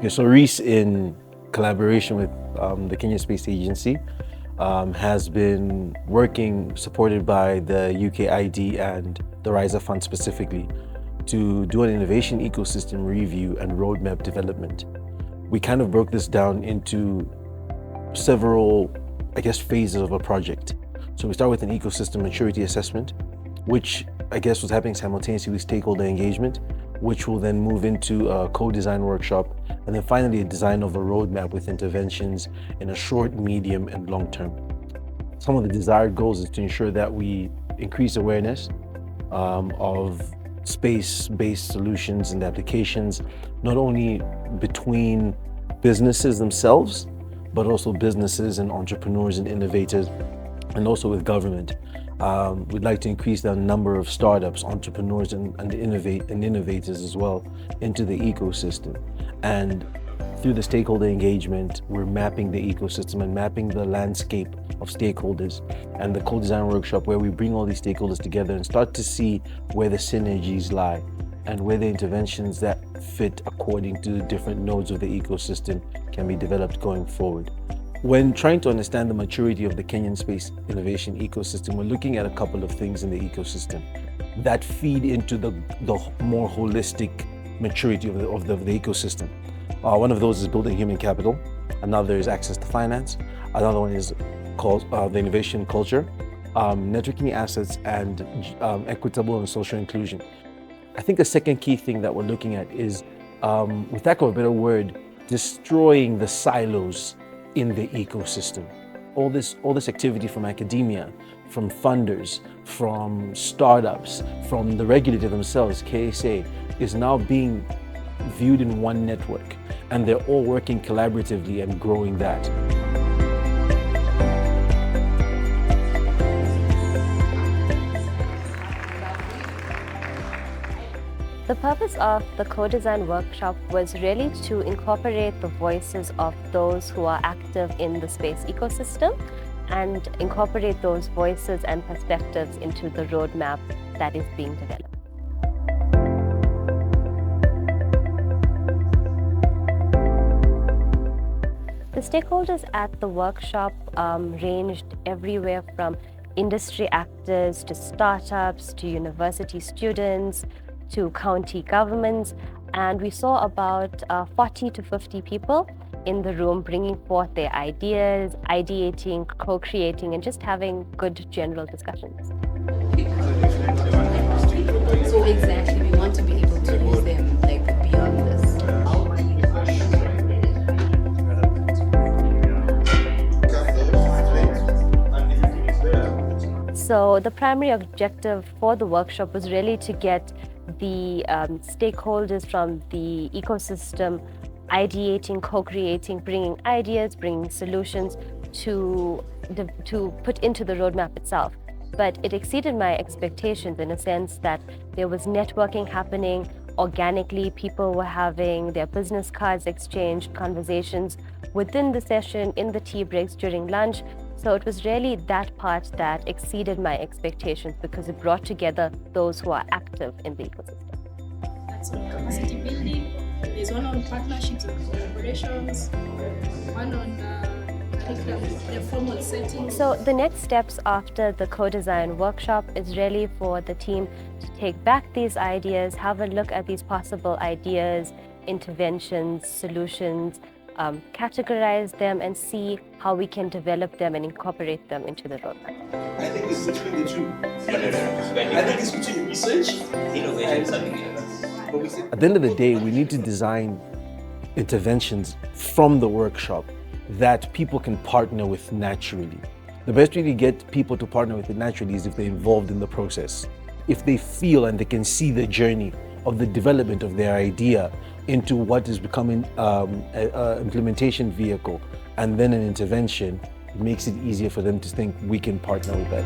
Okay, so RIIS, in collaboration with the Kenya Space Agency, has been working, supported by the UKID and the RISA Fund specifically, to do an innovation ecosystem review and roadmap development. We kind of broke this down into several, phases of a project. So we start with an ecosystem maturity assessment, which was happening simultaneously with stakeholder engagement, which will then move into a co-design workshop, and then finally a design of a roadmap with interventions in a short, medium, and long term. Some of the desired goals is to ensure that we increase awareness of space-based solutions and applications, not only between businesses themselves, but also businesses and entrepreneurs and innovators, and also with government. We'd like to increase the number of startups, entrepreneurs, and innovators as well into the ecosystem. And through the stakeholder engagement, we're mapping the ecosystem and mapping the landscape of stakeholders, and the co-design workshop, where we bring all these stakeholders together and start to see where the synergies lie and where the interventions that fit according to the different nodes of the ecosystem can be developed going forward. When trying to understand the maturity of the Kenyan space innovation ecosystem, we're looking at a couple of things in the ecosystem that feed into the more holistic maturity of the ecosystem. One of those is building human capital. Another is access to finance. Another one is called the innovation culture, networking assets, and equitable and social inclusion. I think a second key thing that we're looking at is, with lack of a better word, destroying the silos in the ecosystem. All this activity from academia, from funders, from startups, from the regulator themselves, KSA, is now being viewed in one network, and they're all working collaboratively and growing that. The purpose of the co-design workshop was really to incorporate the voices of those who are active in the space ecosystem and incorporate those voices and perspectives into the roadmap that is being developed. The stakeholders at the workshop ranged everywhere from industry actors to startups to university students to county governments, and we saw about 40 to 50 people in the room bringing forth their ideas, ideating, co-creating, and just having good general discussions. So exactly, we want to be able to use them beyond this. So the primary objective for the workshop was really to get the stakeholders from the ecosystem ideating, co-creating, bringing ideas, bringing solutions to put into the roadmap itself. But it exceeded my expectations in a sense that there was networking happening organically. People were having their business cards exchanged, conversations within the session, in the tea breaks, during lunch. So it was really that part that exceeded my expectations because it brought together those who are active in the ecosystem. That's on capacity building. There's one on partnerships and collaborations, one on the formal setting. So the next steps after the co-design workshop is really for the team to take back these ideas, have a look at these possible ideas, interventions, solutions, categorize them and see how we can develop them and incorporate them into the roadmap. I think it's between the two. I think it's between research, innovation. At the end of the day, we need to design interventions from the workshop that people can partner with naturally. The best way to get people to partner with it naturally is if they're involved in the process. If they feel and they can see the journey of the development of their idea into what is becoming an implementation vehicle and then an intervention, it makes it easier for them to think we can partner with that.